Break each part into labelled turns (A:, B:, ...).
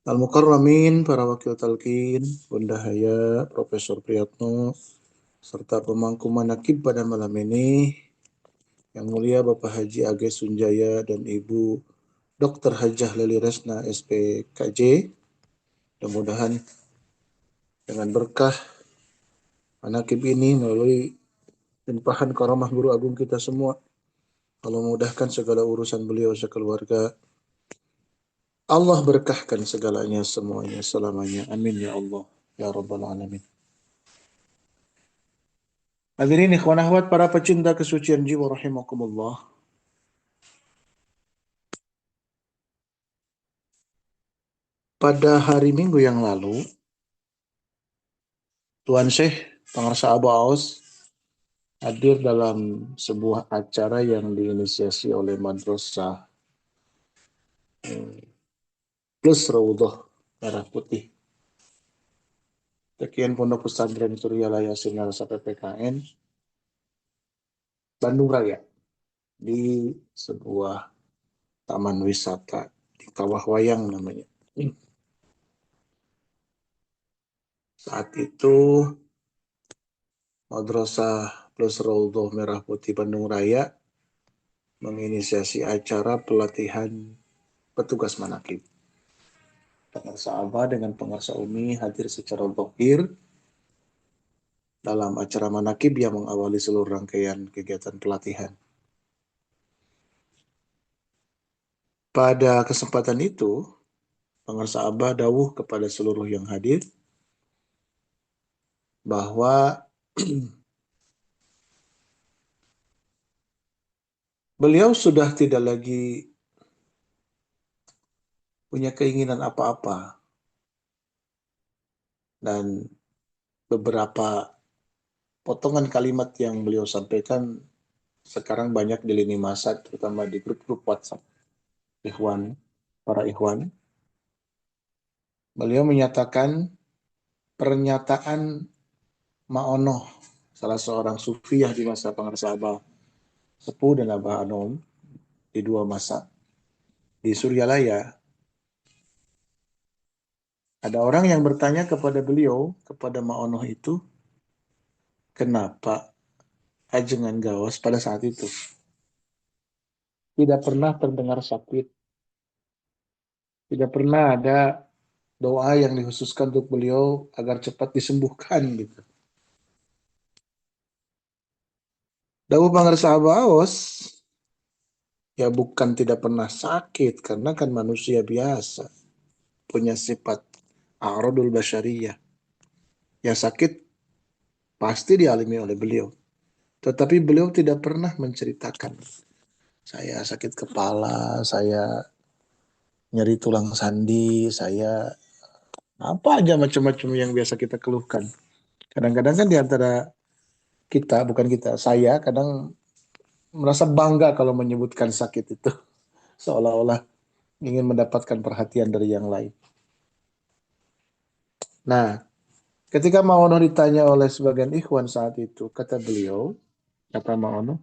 A: Al-Mukarramin, para wakil talqin, Bunda Haya, Profesor Priyatno, serta pemangku manakib pada malam ini, Yang Mulia Bapak Haji Age Sunjaya dan Ibu Dr. Hajah Leli Resna SPKJ. Mudah-mudahan dengan berkah manakib ini melalui limpahan karamah guru agung kita semua, Allah memudahkan segala urusan beliau sekeluarga. Allah berkahkan segalanya semuanya selamanya. Amin ya Allah ya Rabbal Alamin. Hadirin ikhwan akhwat para pecinta kesucian jiwa rahimakumullah. Pada hari Minggu yang lalu, Tuan Syekh Pangarsa Abu Aus hadir dalam sebuah acara yang diinisiasi oleh Madrasah Plus Raudhah Merah Putih. Sekian Pondok Pesantren Suryalaya Sinarasa PPKN Bandung Raya di sebuah taman wisata di Kawah Wayang namanya. Saat itu Madrasah Plus Raudhah Merah Putih Bandung Raya menginisiasi acara pelatihan petugas manakib. Pengarsa Aba dengan pengarsa Umi hadir secara dhahir dalam acara manakib yang mengawali seluruh rangkaian kegiatan pelatihan. Pada kesempatan itu, pengarsa Aba dawuh kepada seluruh yang hadir bahwa beliau sudah tidak lagi punya keinginan apa-apa, dan beberapa potongan kalimat yang beliau sampaikan sekarang banyak di lini masa, terutama di grup-grup WhatsApp ikhwan, para ikhwan. Beliau menyatakan pernyataan Ma'onoh, salah seorang sufiyah di masa pengarsa Abah Sepuh dan Abah Anom di dua masa di Suryalaya. Ada orang yang bertanya kepada beliau, kepada Ma'onoh itu, kenapa ajengan gawas pada saat itu tidak pernah terdengar sakit, tidak pernah ada doa yang dikhususkan untuk beliau agar cepat disembuhkan gitu. Dawuh pangarsa Abah Aos, ya bukan tidak pernah sakit, karena kan manusia biasa, punya sifat a'radul basyariyah. Yang sakit pasti dialami oleh beliau. Tetapi beliau tidak pernah menceritakan, saya sakit kepala, saya nyeri tulang sandi, saya apa aja macam-macam yang biasa kita keluhkan. Kadang-kadang kan di antara kita, bukan kita, saya kadang merasa bangga kalau menyebutkan sakit itu. Seolah-olah ingin mendapatkan perhatian dari yang lain. Nah, ketika Ma'ono ditanya oleh sebagian ikhwan saat itu, kata beliau, kata Ma'ono,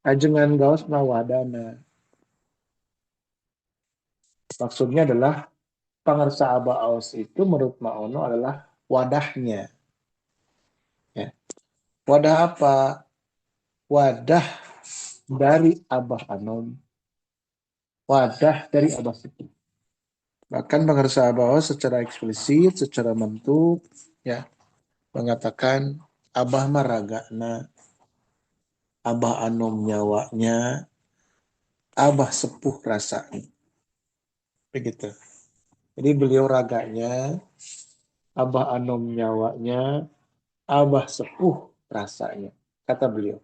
A: ajengan gaos mawadana. Maksudnya adalah pangarsa Abah Aus itu menurut Ma'ono adalah wadahnya. Ya. Wadah apa? Wadah dari Abah Anom. Wadah dari Abah Sepuh. Bahkan pangarsa Abah Aus secara eksplisit, secara bentuk, ya, mengatakan Abah maragana, Abah Anom nyawanya, Abah Sepuh rasanya. Begitu. Jadi beliau raganya, Abah Anom nyawanya, Abah Sepuh rasanya. Kata beliau.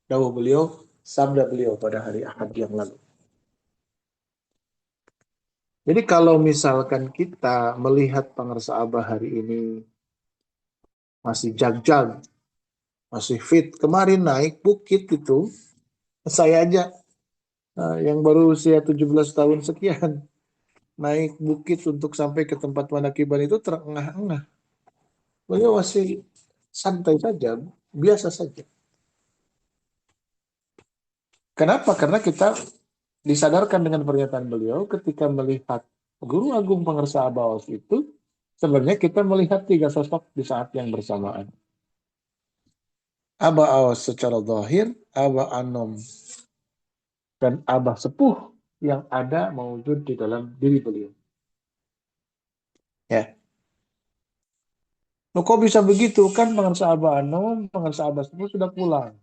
A: Dawuh beliau, sabda beliau pada hari Ahad yang lalu. Jadi kalau misalkan kita melihat pangarsa Abah hari ini masih jag-jag, masih fit, kemarin naik bukit itu, saya aja yang baru usia 17 tahun sekian, naik bukit untuk sampai ke tempat manakiban itu terengah-engah. Beliau masih santai saja, biasa saja. Kenapa? Karena kita disadarkan dengan pernyataan beliau ketika melihat Guru Agung Pangarsa Abaos itu sebenarnya kita melihat tiga sosok di saat yang bersamaan. Aba Aos secara zahir, Aba Anom, dan Abah Sepuh yang ada mewujud di dalam diri beliau. Ya. Loh, kok bisa begitu? Kan Pangarsa Abah Anom, Pangarsa Abah Sepuh sudah pulang.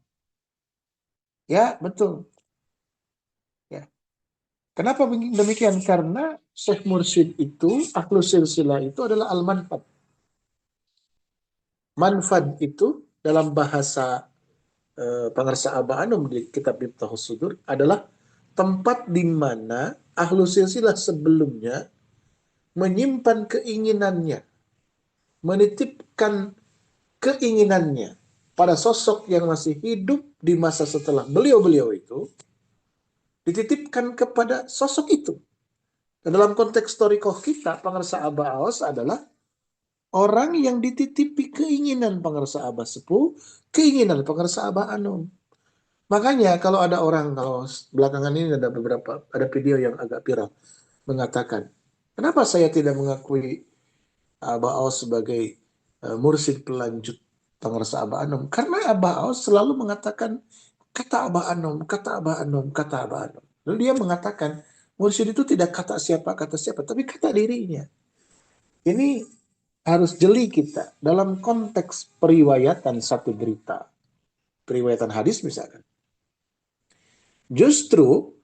A: Ya, betul. Ya. Kenapa demikian? Karena Syekh Mursyid itu, Ahlus Silsilah itu adalah al-manfad. Manfad itu dalam bahasa Pangarsa Abah Anom di kitab Miftahus Sudur adalah tempat di mana Ahlus Silsilah sebelumnya menyimpan keinginannya, menitipkan keinginannya pada sosok yang masih hidup di masa setelah beliau-beliau itu, dititipkan kepada sosok itu. Dan dalam konteks storikoh kita, Pangarsa Abah Aos adalah orang yang dititipi keinginan Pangarsa Abah Sepuh, keinginan Pangarsa Abah Anom. Makanya kalau ada orang, kalau belakangan ini ada video yang agak viral, mengatakan, kenapa saya tidak mengakui Abah Aos sebagai mursyid pelanjut Pangarsa Abah Anom? Karena Abah Aos selalu mengatakan, kata Abah Anom, kata Abah Anom, kata Abah Anom. Lalu dia mengatakan, mursyid itu tidak kata siapa, tapi kata dirinya. Ini harus jeli kita dalam konteks periwayatan satu berita. Periwayatan hadis misalkan. Justru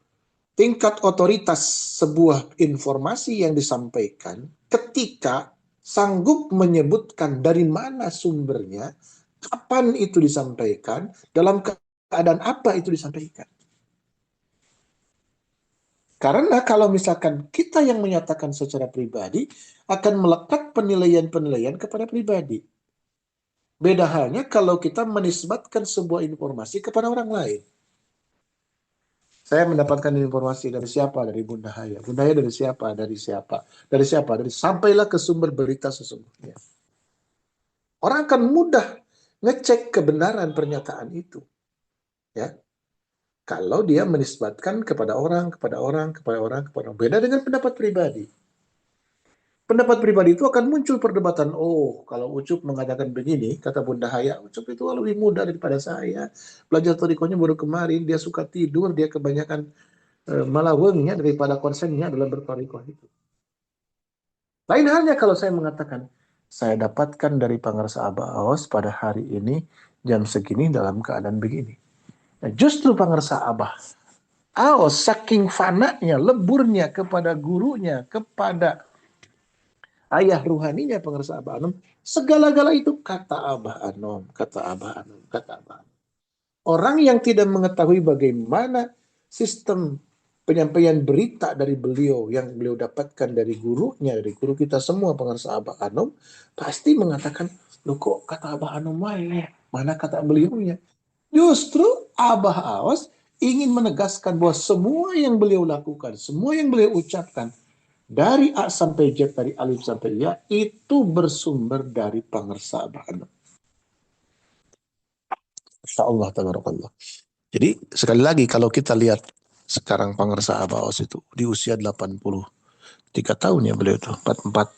A: tingkat otoritas sebuah informasi yang disampaikan ketika sanggup menyebutkan dari mana sumbernya, kapan itu disampaikan, dalam keadaan apa itu disampaikan. Karena kalau misalkan kita yang menyatakan secara pribadi, akan melekat penilaian-penilaian kepada pribadi. Beda halnya kalau kita menisbatkan sebuah informasi kepada orang lain. Saya mendapatkan informasi dari siapa? Dari Bunda Haya. Bunda Haya dari siapa? Dari siapa? Dari siapa? Dari sampailah ke sumber berita sesungguhnya. Orang akan mudah ngecek kebenaran pernyataan itu. Ya. Kalau dia menisbatkan kepada orang, kepada orang, kepada orang, kepada orang. Beda dengan pendapat pribadi. Pendapat pribadi itu akan muncul perdebatan. Oh, kalau Ucup mengatakan begini, kata Bunda Haya, Ucup itu lebih muda daripada saya. Belajar torikonya baru kemarin, dia suka tidur, dia kebanyakan malah wengnya daripada konsennya dalam bertorikoh itu. Lain halnya kalau saya mengatakan, saya dapatkan dari Pangarsa Abah Aos pada hari ini, jam segini dalam keadaan begini. Nah, justru Pangarsa Abah Aos saking fananya, leburnya kepada gurunya, kepada ayah ruhaninya Pangarsa Abah Anom, segala-gala itu kata Abah Anom, kata Abah Anom, kata Abah Anom. Orang yang tidak mengetahui bagaimana sistem penyampaian berita dari beliau yang beliau dapatkan dari gurunya, dari guru kita semua Pangarsa Abah Anom, pasti mengatakan, loh kok kata Abah Anom ya? Mana kata beliaunya? Justru Abah Awas ingin menegaskan bahwa semua yang beliau lakukan, semua yang beliau ucapkan, dari A sampai Z, dari Alif sampai Ya, itu bersumber dari Pangarsa Abah Anom. Masya Allah, tabarakallah. Jadi sekali lagi kalau kita lihat sekarang Pangarsa Abah Awas itu di usia 83 tahun ya beliau itu, 44.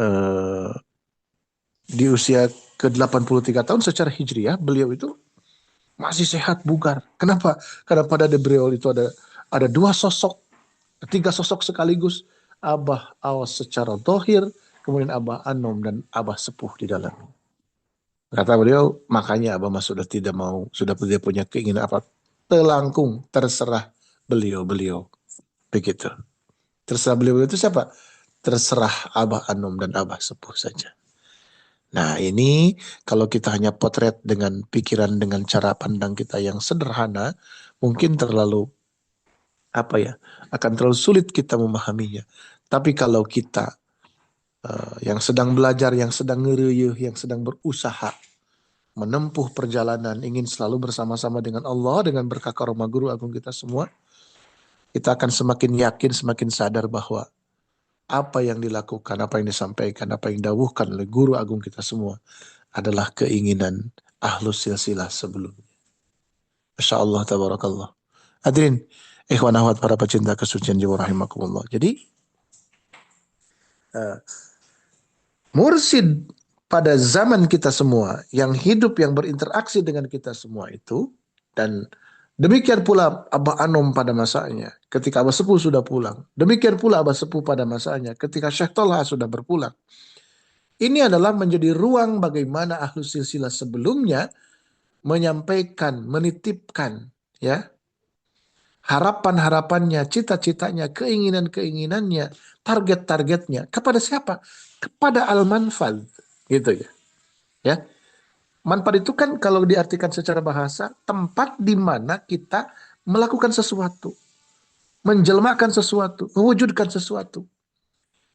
A: Eh, di usia ke 83 tahun secara hijriah beliau itu masih sehat bugar. Kenapa? Karena pada beliau itu ada dua sosok, tiga sosok sekaligus. Abah Awas secara dohir, kemudian Abah Anom dan Abah Sepuh di dalam. Kata beliau, makanya Abah Mas sudah tidak mau, sudah tidak punya keinginan apa, telangkung, terserah beliau-beliau. Begitu. Terserah beliau itu siapa? Terserah Abah Anom dan Abah Sepuh saja. Nah ini kalau kita hanya potret dengan pikiran, dengan cara pandang kita yang sederhana, mungkin terlalu apa ya, akan terlalu sulit kita memahaminya. Tapi kalau kita yang sedang belajar, yang sedang ngeruyuh, yang sedang berusaha menempuh perjalanan, ingin selalu bersama-sama dengan Allah, dengan berkah karomah guru agung kita semua, kita akan semakin yakin, semakin sadar bahwa apa yang dilakukan, apa yang disampaikan, apa yang didawuhkan oleh guru agung kita semua adalah keinginan ahlus silsilah sebelumnya. Masya Allah, tabarakallah. Hadirin, Ikhwan akhwat para pecinta kesucian jiwa rahimakumullah. Jadi mursid pada zaman kita semua, yang hidup, yang berinteraksi dengan kita semua itu, dan demikian pula Abah Anom pada masanya, ketika Abah Sepuh sudah pulang. Demikian pula Abah Sepuh pada masanya, ketika Syekh Tolha sudah berpulang. Ini adalah menjadi ruang bagaimana ahlus silsilah sebelumnya menyampaikan, menitipkan, ya, harapan-harapannya, cita-citanya, keinginan-keinginannya, target-targetnya kepada siapa? Kepada al-manfal, gitu ya. Ya, manfaat itu kan kalau diartikan secara bahasa, tempat di mana kita melakukan sesuatu, menjelmakan sesuatu, mewujudkan sesuatu.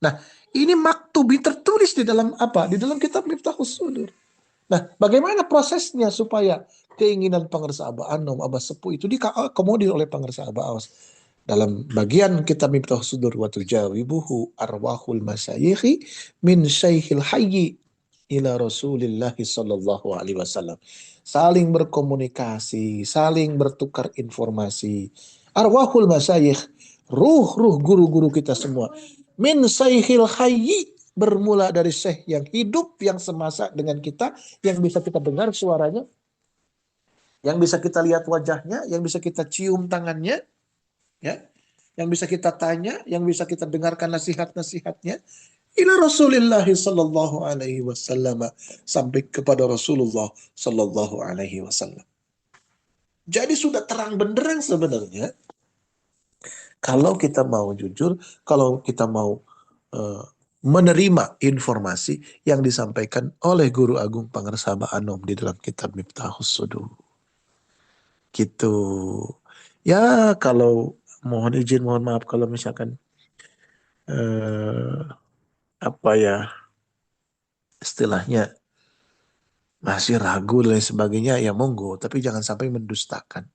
A: Nah, ini maktubi tertulis di dalam apa? Di dalam kitab Miftahus Sudur. Nah, bagaimana prosesnya supaya keinginan pengersa Abah Anom, Abah Sepuh itu dikomodir oleh pengersa Abah Awas? Dalam bagian kitab Miftahus Sudur, wa tujawibuhu arwahul masyayikhi min syaikhil hayyi ila Rasulillahi sallallahu alaihi wasallam. Saling berkomunikasi, saling bertukar informasi. Arwahul masyayikh, ruh-ruh guru-guru kita semua. Min syaikhil hayyi, bermula dari syekh yang hidup, yang semasa dengan kita, yang bisa kita dengar suaranya, yang bisa kita lihat wajahnya, yang bisa kita cium tangannya, ya, yang bisa kita tanya, yang bisa kita dengarkan nasihat-nasihatnya, ila Rasulullah sallallahu alaihi wasallam, sampai kepada Rasulullah sallallahu alaihi wasallam. Jadi sudah terang benderang sebenarnya, kalau kita mau jujur, kalau kita mau uh, menerima informasi yang disampaikan oleh Guru Agung Pangersaba Anom di dalam kitab Miftahus Sudur. Gitu. Ya, kalau mohon izin, mohon maaf kalau misalkan uh, apa ya istilahnya masih ragu dan lain sebagainya, ya monggo, tapi jangan sampai mendustakan.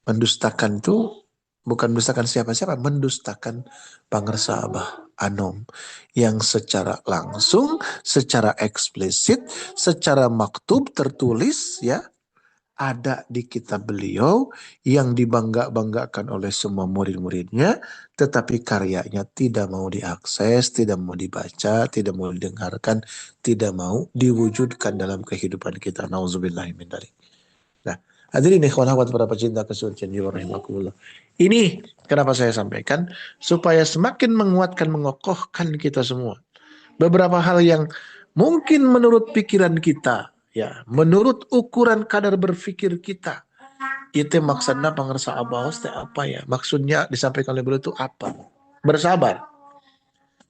A: Mendustakan itu bukan mendustakan siapa-siapa, mendustakan Pangersa Abah Anom yang secara langsung, secara eksplisit, secara maktub tertulis, ya, ada di kitab beliau yang dibangga-banggakan oleh semua murid-muridnya, tetapi karyanya tidak mau diakses, tidak mau dibaca, tidak mau didengarkan, tidak mau diwujudkan dalam kehidupan kita. Nauzubillahi min dzalik. Nah, hadirin ikhwan akhwat para pecinta kesucian jiwa rahimakumullah. Ini kenapa saya sampaikan, supaya semakin menguatkan, mengokohkan kita semua. Beberapa hal yang mungkin menurut pikiran kita, ya, menurut ukuran kadar berpikir kita, itu maksudnya pengersa abaos apa ya? Maksudnya disampaikan oleh beliau itu apa? Bersabar,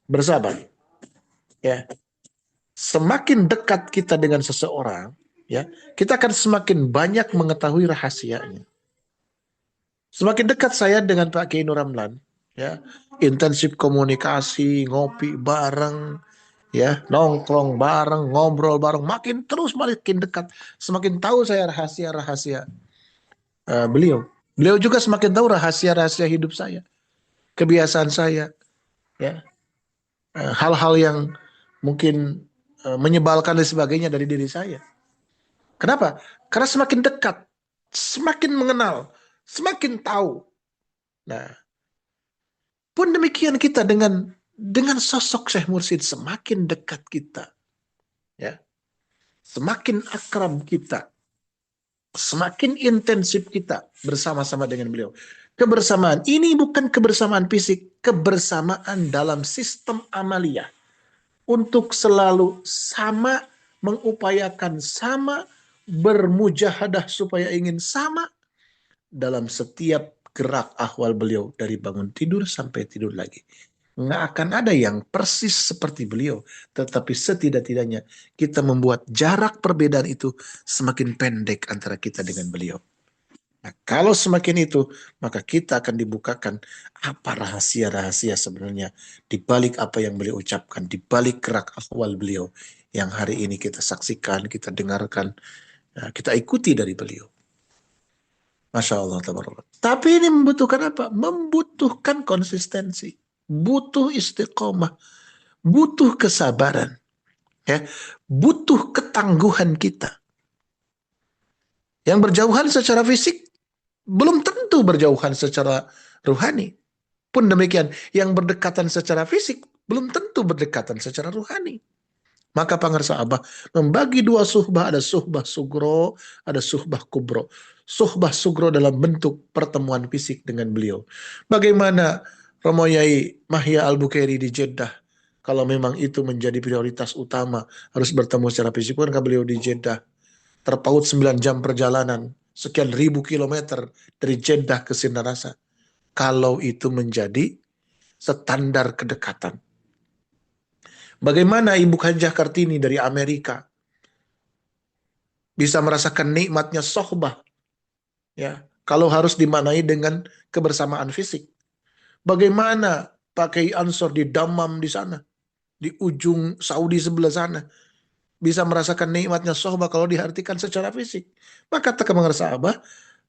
A: bersabar. Ya, semakin dekat kita dengan seseorang, ya, kita akan semakin banyak mengetahui rahasianya. Semakin dekat saya dengan Pak Kiai Nur Ramlan, ya, intensif komunikasi, ngopi bareng, ya, nongkrong bareng, ngobrol bareng, makin terus makin dekat. Semakin tahu saya rahasia-rahasia beliau. Beliau juga semakin tahu rahasia-rahasia hidup saya, kebiasaan saya, ya, hal-hal yang mungkin menyebalkan dan sebagainya dari diri saya. Kenapa? Karena semakin dekat, semakin mengenal, semakin tahu. Nah, pun demikian kita dengan sosok Syekh Mursyid, semakin dekat kita, ya, semakin akrab kita, semakin intensif kita bersama-sama dengan beliau. Kebersamaan ini bukan kebersamaan fisik, kebersamaan dalam sistem amaliyah, untuk selalu sama, mengupayakan sama, bermujahadah supaya ingin sama dalam setiap gerak ahwal beliau, dari bangun tidur sampai tidur lagi. Nggak akan ada yang persis seperti beliau, tetapi setidak-tidaknya kita membuat jarak perbedaan itu semakin pendek antara kita dengan beliau. Nah, kalau semakin itu, maka kita akan dibukakan apa rahasia-rahasia sebenarnya di balik apa yang beliau ucapkan, di balik gerak ahwal beliau yang hari ini kita saksikan, kita dengarkan, kita ikuti dari beliau. Masya Allah, tabarakallah. Tapi ini membutuhkan apa? Membutuhkan konsistensi, butuh istiqomah, butuh kesabaran, ya, butuh ketangguhan kita. Yang berjauhan secara fisik belum tentu berjauhan secara ruhani. Pun demikian, yang berdekatan secara fisik belum tentu berdekatan secara ruhani. Maka pangarsa Abah membagi dua suhbah, ada suhbah sugro, ada suhbah kubro. Suhbah sugro dalam bentuk pertemuan fisik dengan beliau. Bagaimana Romo Yai Mahya Al-Bukairi di Jeddah, kalau memang itu menjadi prioritas utama, harus bertemu secara fisik, kan beliau di Jeddah, terpaut 9 jam perjalanan, sekian ribu kilometer dari Jeddah ke Sinarasa. Kalau itu menjadi standar kedekatan. Bagaimana Ibu Hajah Kartini dari Amerika bisa merasakan nikmatnya sohbah, ya, kalau harus dimanai dengan kebersamaan fisik. Bagaimana Pak Kiai Ansor di Dammam di sana, di ujung Saudi sebelah sana, bisa merasakan nikmatnya sohbah kalau diartikan secara fisik. Maka kata mengerasa Abah,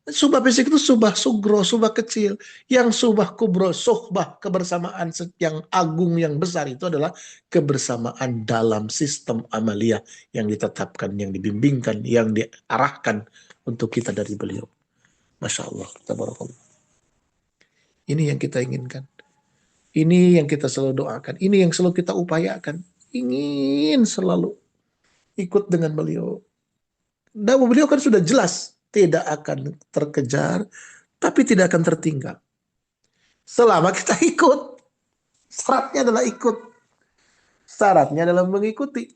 A: subah fisik itu subah sugro, subah kecil. Yang subah kubro, sohbah kebersamaan yang agung, yang besar itu adalah kebersamaan dalam sistem amalia yang ditetapkan, yang dibimbingkan, yang diarahkan untuk kita dari beliau. Masya Allah, tabarakallah. Ini yang kita inginkan. Ini yang kita selalu doakan. Ini yang selalu kita upayakan. Ingin selalu ikut dengan beliau. Dan beliau kan sudah jelas tidak akan terkejar, tapi tidak akan tertinggal. Selama kita ikut. Syaratnya adalah ikut. Syaratnya adalah mengikuti.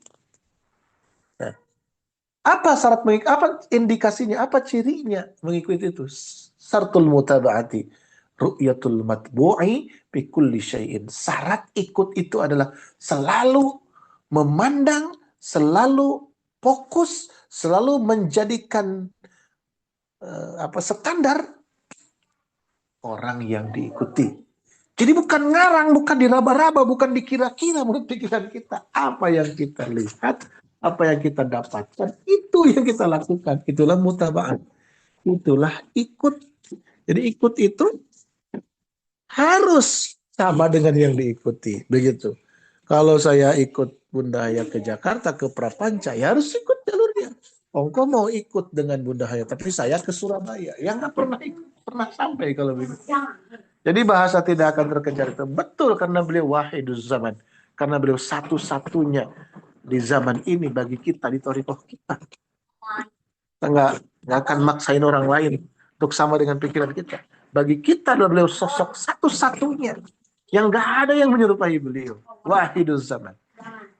A: Nah, apa syarat mengikuti? Apa indikasinya? Apa cirinya mengikuti itu? Syartul mutaba'ati ru'yatul matbu'i bi kulli syai'in. Syarat ikut itu adalah selalu memandang, selalu fokus, selalu menjadikan standar orang yang diikuti. Jadi bukan ngarang, bukan diraba-raba, bukan dikira-kira menurut pikiran kita. Apa yang kita lihat, apa yang kita dapatkan, itu yang kita lakukan. Itulah mutaba'at. Itulah ikut. Jadi ikut itu harus sama dengan yang diikuti. Begitu. Kalau saya ikut Bunda Haya ke Jakarta, ke Prapanca, ya harus ikut jalurnya. Ongko mau ikut dengan Bunda Haya, tapi saya ke Surabaya. Yang nggak pernah sampai kalau begitu. Jadi bahasa tidak akan terkejar itu betul karena beliau wahiduz zaman. Karena beliau satu-satunya di zaman ini bagi kita, di thariqah kita. Kita nggak akan maksain orang lain untuk sama dengan pikiran kita. Bagi kita adalah beliau sosok satu-satunya yang nggak ada yang menyerupai beliau. Wahiduz zaman.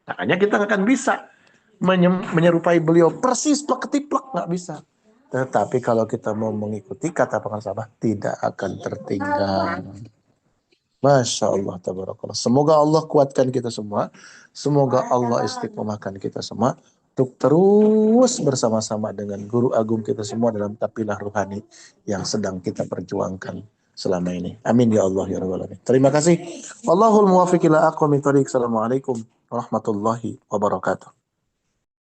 A: Makanya kita nggak akan bisa menyerupai beliau persis plek ketiplek, nggak bisa. Tetapi kalau kita mau mengikuti kata pengasabah tidak akan tertinggal. Masya Allah, tabarakallah. Semoga Allah kuatkan kita semua. Semoga Allah istiqomahkan kita semua untuk terus bersama-sama dengan guru agung kita semua dalam kafilah ruhani yang sedang kita perjuangkan selama ini. Amin ya Allah ya Rabbal alamin. Terima kasih. Wallahul muwaffiq ila aqwamit thoriq. Assalamualaikum warahmatullahi wabarakatuh.